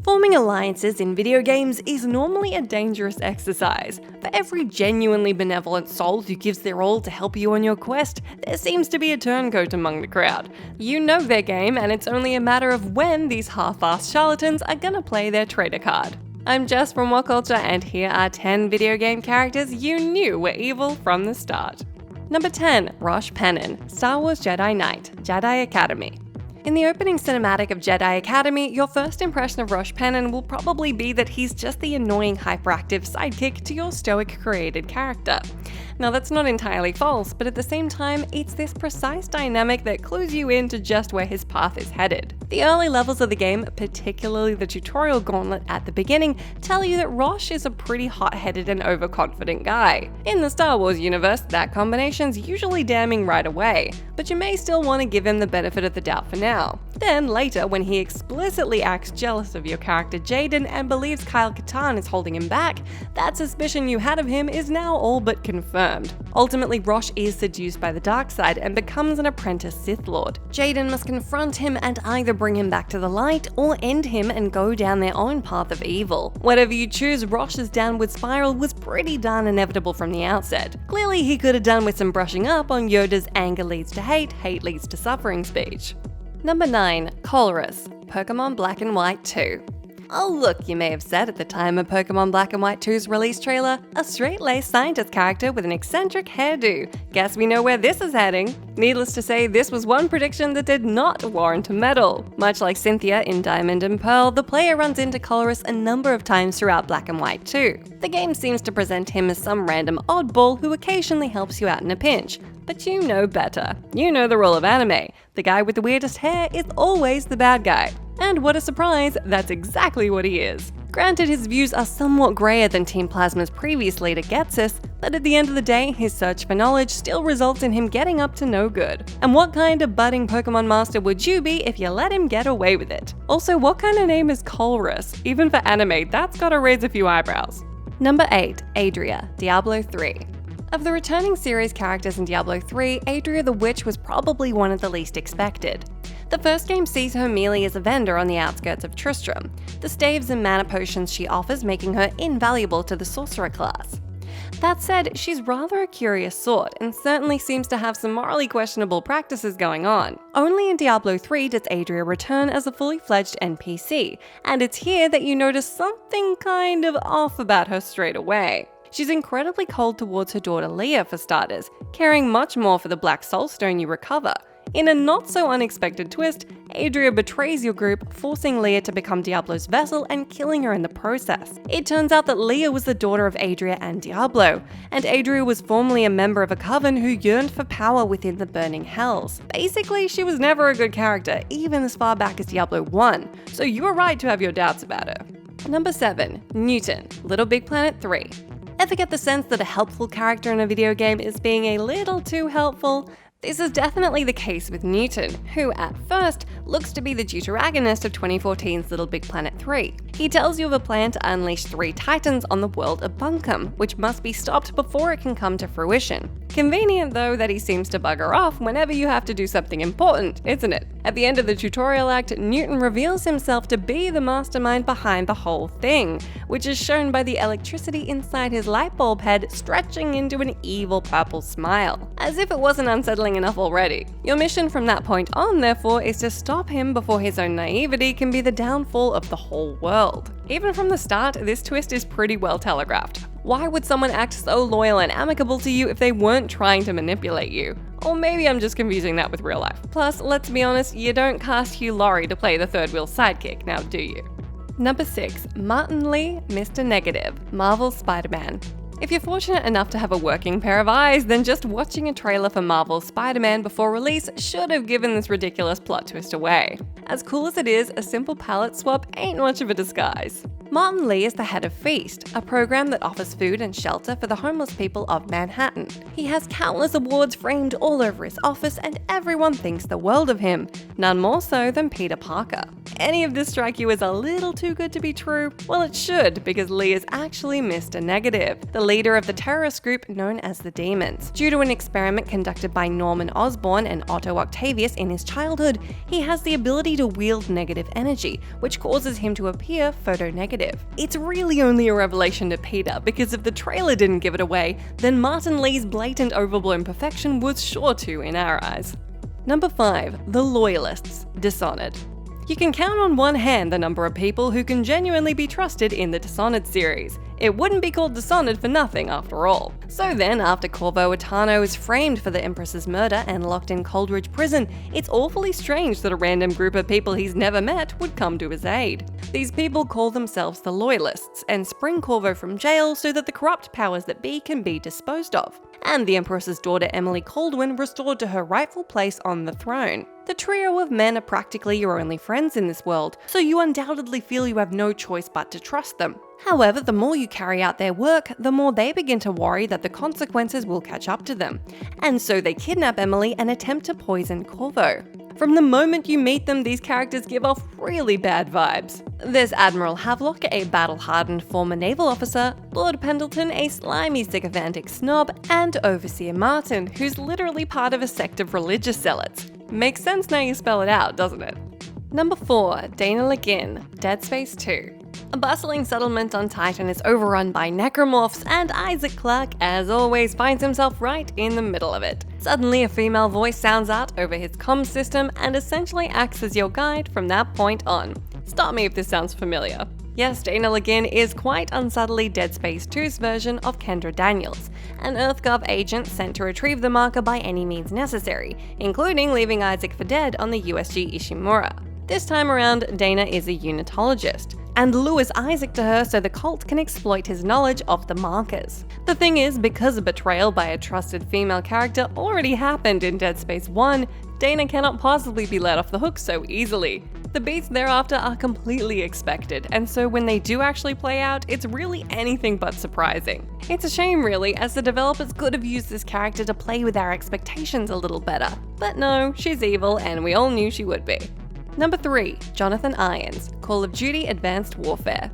Forming alliances in video games is normally a dangerous exercise. For every genuinely benevolent soul who gives their all to help you on your quest, there seems to be a turncoat among the crowd. You know their game, and it's only a matter of when these half-assed charlatans are gonna play their traitor card. I'm Jess from WhatCulture, and here are 10 video game characters you knew were evil from the start. Number 10. ROSH PENIN, Star Wars Jedi Knight, Jedi Academy. In the opening cinematic of Jedi Academy, your first impression of ROSH PENIN will probably be that he's just the annoying hyperactive sidekick to your stoic created character. Now that's not entirely false, but at the same time, it's this precise dynamic that clues you into just where his path is headed. The early levels of the game, particularly the tutorial gauntlet at the beginning, tell you that ROSH is a pretty hot-headed and overconfident guy. In the Star Wars universe, that combination's usually damning right away, but you may still want to give him the benefit of the doubt for now. Then later, when he explicitly acts jealous of your character Jaden and believes Kyle Katarn is holding him back, that suspicion you had of him is now all but confirmed. Ultimately, ROSH is seduced by the dark side and becomes an apprentice Sith Lord. Jaden must confront him and either bring him back to the light or end him and go down their own path of evil. Whatever you choose, ROSH's downward spiral was pretty darn inevitable from the outset. Clearly, he could have done with some brushing up on Yoda's anger leads to hate, hate leads to suffering speech. Number 9. COLRESS, Pokémon Black and White 2. Oh look, you may have said at the time of Pokémon Black and White 2's release trailer, a straight-laced scientist character with an eccentric hairdo. Guess we know where this is heading. Needless to say, this was one prediction that did not warrant a medal. Much like Cynthia in Diamond and Pearl, the player runs into COLRESS a number of times throughout Black and White 2. The game seems to present him as some random oddball who occasionally helps you out in a pinch. But you know better. You know the rule of anime. The guy with the weirdest hair is always the bad guy. And what a surprise, that's exactly what he is. Granted, his views are somewhat grayer than Team Plasma's previous leader Getsus, but at the end of the day, his search for knowledge still results in him getting up to no good. And what kind of budding Pokemon master would you be if you let him get away with it? Also, what kind of name is COLRESS? Even for anime, that's gotta raise a few eyebrows. Number 8. ADRIA, Diablo 3. Of the returning series characters in Diablo 3, Adria the Witch was probably one of the least expected. The first game sees her merely as a vendor on the outskirts of Tristram, the staves and mana potions she offers making her invaluable to the sorcerer class. That said, she's rather a curious sort, and certainly seems to have some morally questionable practices going on. Only in Diablo 3 does Adria return as a fully fledged NPC, and it's here that you notice something kind of off about her straight away. She's incredibly cold towards her daughter Leah for starters, caring much more for the Black Soulstone you recover. In a not-so-unexpected twist, Adria betrays your group, forcing Leah to become Diablo's vessel and killing her in the process. It turns out that Leah was the daughter of Adria and Diablo, and Adria was formerly a member of a coven who yearned for power within the Burning Hells. Basically, she was never a good character, even as far back as Diablo 1, so you were right to have your doubts about her. Number 7. Newton, Little Big Planet 3. Ever get the sense that a helpful character in a video game is being a little too helpful? This is definitely the case with Newton, who at first looks to be the deuteragonist of 2014's Little Big Planet 3. He tells you of a plan to unleash 3 titans on the world of Bunkum, which must be stopped before it can come to fruition. Convenient though that he seems to bugger off whenever you have to do something important, isn't it? At the end of the tutorial act, Newton reveals himself to be the mastermind behind the whole thing, which is shown by the electricity inside his light bulb head stretching into an evil purple smile. As if it wasn't unsettling enough already. Your mission from that point on, therefore, is to stop him before his own naivety can be the downfall of the whole world. Even from the start, this twist is pretty well telegraphed. Why would someone act so loyal and amicable to you if they weren't trying to manipulate you? Or maybe I'm just confusing that with real life. Plus, let's be honest, you don't cast Hugh Laurie to play the third wheel sidekick, now do you? Number 6. Martin Lee, Mr. Negative, Marvel's Spider-Man. If you're fortunate enough to have a working pair of eyes, then just watching a trailer for Marvel's Spider-Man before release should have given this ridiculous plot twist away. As cool as it is, a simple palette swap ain't much of a disguise. Martin Lee is the head of Feast, a program that offers food and shelter for the homeless people of Manhattan. He has countless awards framed all over his office, and everyone thinks the world of him, none more so than Peter Parker. Any of this strike you as a little too good to be true? Well, it should, because Lee is actually Mr. Negative, the leader of the terrorist group known as the Demons. Due to an experiment conducted by Norman Osborn and Otto Octavius in his childhood, he has the ability to wield negative energy, which causes him to appear photonegative. It's really only a revelation to Peter, because if the trailer didn't give it away, then Martin Lee's blatant overblown perfection was sure to in our eyes. Number 5. The Loyalists, Dishonored. You can count on one hand the number of people who can genuinely be trusted in the Dishonored series. It wouldn't be called Dishonored for nothing after all. So then, after Corvo Attano is framed for the Empress's murder and locked in Coldridge Prison, it's awfully strange that a random group of people he's never met would come to his aid. These people call themselves the Loyalists and spring Corvo from jail so that the corrupt powers that be can be disposed of, and the Empress's daughter Emily Kaldwin restored to her rightful place on the throne. The trio of men are practically your only friends in this world, so you undoubtedly feel you have no choice but to trust them. However, the more you carry out their work, the more they begin to worry that the consequences will catch up to them, and so they kidnap Emily and attempt to poison Corvo. From the moment you meet them, these characters give off really bad vibes. There's Admiral Havelock, a battle-hardened former naval officer, Lord Pendleton, a slimy sycophantic snob, and Overseer Martin, who's literally part of a sect of religious zealots. Makes sense now you spell it out, doesn't it? Number 4. DAINA GUIN, Dead Space 2. A bustling settlement on Titan is overrun by necromorphs, and Isaac Clarke, as always, finds himself right in the middle of it. Suddenly, a female voice sounds out over his comms system and essentially acts as your guide from that point on. Stop me if this sounds familiar. Yes, DAINA GUIN is quite unsubtly Dead Space 2's version of Kendra Daniels, an EarthGov agent sent to retrieve the marker by any means necessary, including leaving Isaac for dead on the USG Ishimura. This time around, DAINA is a unitologist, and lures Isaac to her so the cult can exploit his knowledge of the markers. The thing is, because a betrayal by a trusted female character already happened in Dead Space 1, DAINA cannot possibly be let off the hook so easily. The beats thereafter are completely expected, and so when they do actually play out, it's really anything but surprising. It's a shame really, as the developers could have used this character to play with our expectations a little better. But no, she's evil, and we all knew she would be. Number 3. Jonathan Irons, Call of Duty Advanced Warfare.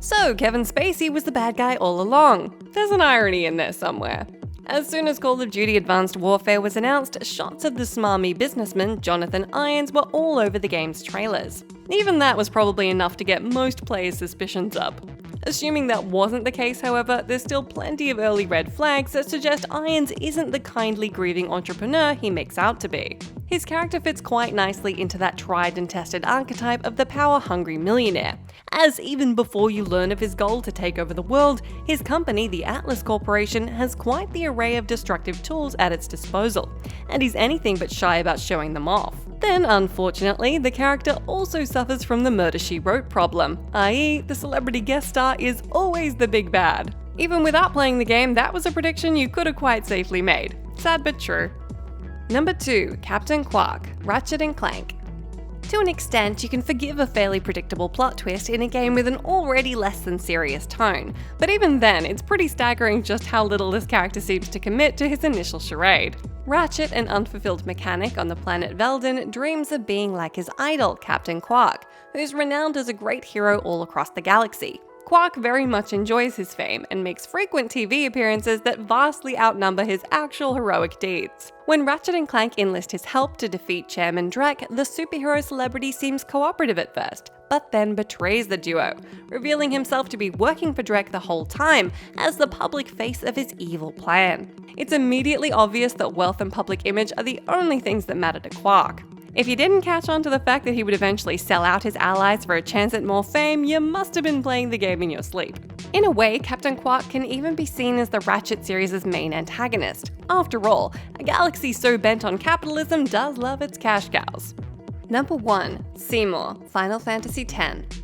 So, Kevin Spacey was the bad guy all along. There's an irony in there somewhere. As soon as Call of Duty Advanced Warfare was announced, shots of the smarmy businessman Jonathan Irons were all over the game's trailers. Even that was probably enough to get most players' suspicions up. Assuming that wasn't the case, however, there's still plenty of early red flags that suggest Irons isn't the kindly grieving entrepreneur he makes out to be. His character fits quite nicely into that tried and tested archetype of the power-hungry millionaire, as even before you learn of his goal to take over the world, his company, the Atlas Corporation, has quite the array of destructive tools at its disposal, and he's anything but shy about showing them off. Then, unfortunately, the character also suffers from the Murder, She Wrote problem, i.e. the celebrity guest star is always the big bad. Even without playing the game, that was a prediction you could have quite safely made. Sad but true. Number 2. Captain QWARK, Ratchet and Clank. To an extent, you can forgive a fairly predictable plot twist in a game with an already less than serious tone, but even then, it's pretty staggering just how little this character seems to commit to his initial charade. Ratchet, an unfulfilled mechanic on the planet Veldin, dreams of being like his idol, Captain QWARK, who's renowned as a great hero all across the galaxy. QWARK very much enjoys his fame and makes frequent TV appearances that vastly outnumber his actual heroic deeds. When Ratchet and Clank enlist his help to defeat Chairman Drek, the superhero celebrity seems cooperative at first, but then betrays the duo, revealing himself to be working for Drek the whole time as the public face of his evil plan. It's immediately obvious that wealth and public image are the only things that matter to QWARK. If you didn't catch on to the fact that he would eventually sell out his allies for a chance at more fame, you must have been playing the game in your sleep. In a way, Captain QWARK can even be seen as the Ratchet series' main antagonist. After all, a galaxy so bent on capitalism does love its cash cows. Number 1. SEYMOUR, Final Fantasy X.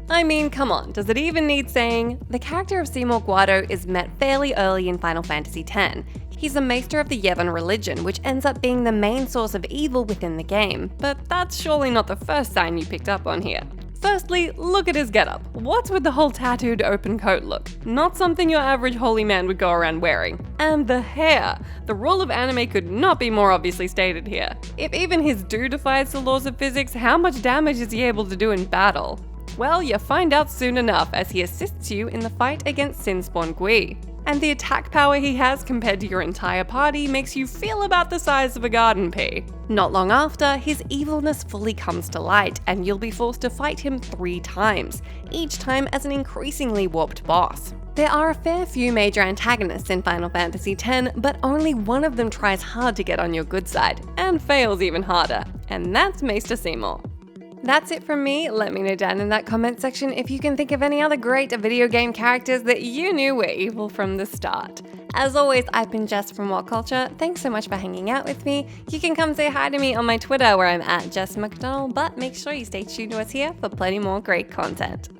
I mean, come on, does it even need saying? The character of Seymour Guado is met fairly early in Final Fantasy X. He's a maester of the Yevon religion, which ends up being the main source of evil within the game, but that's surely not the first sign you picked up on here. Firstly, look at his getup. What's with the whole tattooed open coat look? Not something your average holy man would go around wearing. And the hair. The rule of anime could not be more obviously stated here. If even his do defies the laws of physics, how much damage is he able to do in battle? Well, you find out soon enough as he assists you in the fight against Sin-Spawn GUI. And the attack power he has compared to your entire party makes you feel about the size of a garden pea. Not long after, his evilness fully comes to light, and you'll be forced to fight him 3 times, each time as an increasingly warped boss. There are a fair few major antagonists in Final Fantasy X, but only one of them tries hard to get on your good side, and fails even harder, and that's Maester Seymour. That's it from me. Let me know down in that comment section if you can think of any other great video game characters that you knew were evil from the start. As always, I've been Jess from WhatCulture. Thanks so much for hanging out with me. You can come say hi to me on my Twitter where I'm @JessMcDonald, but make sure you stay tuned to us here for plenty more great content.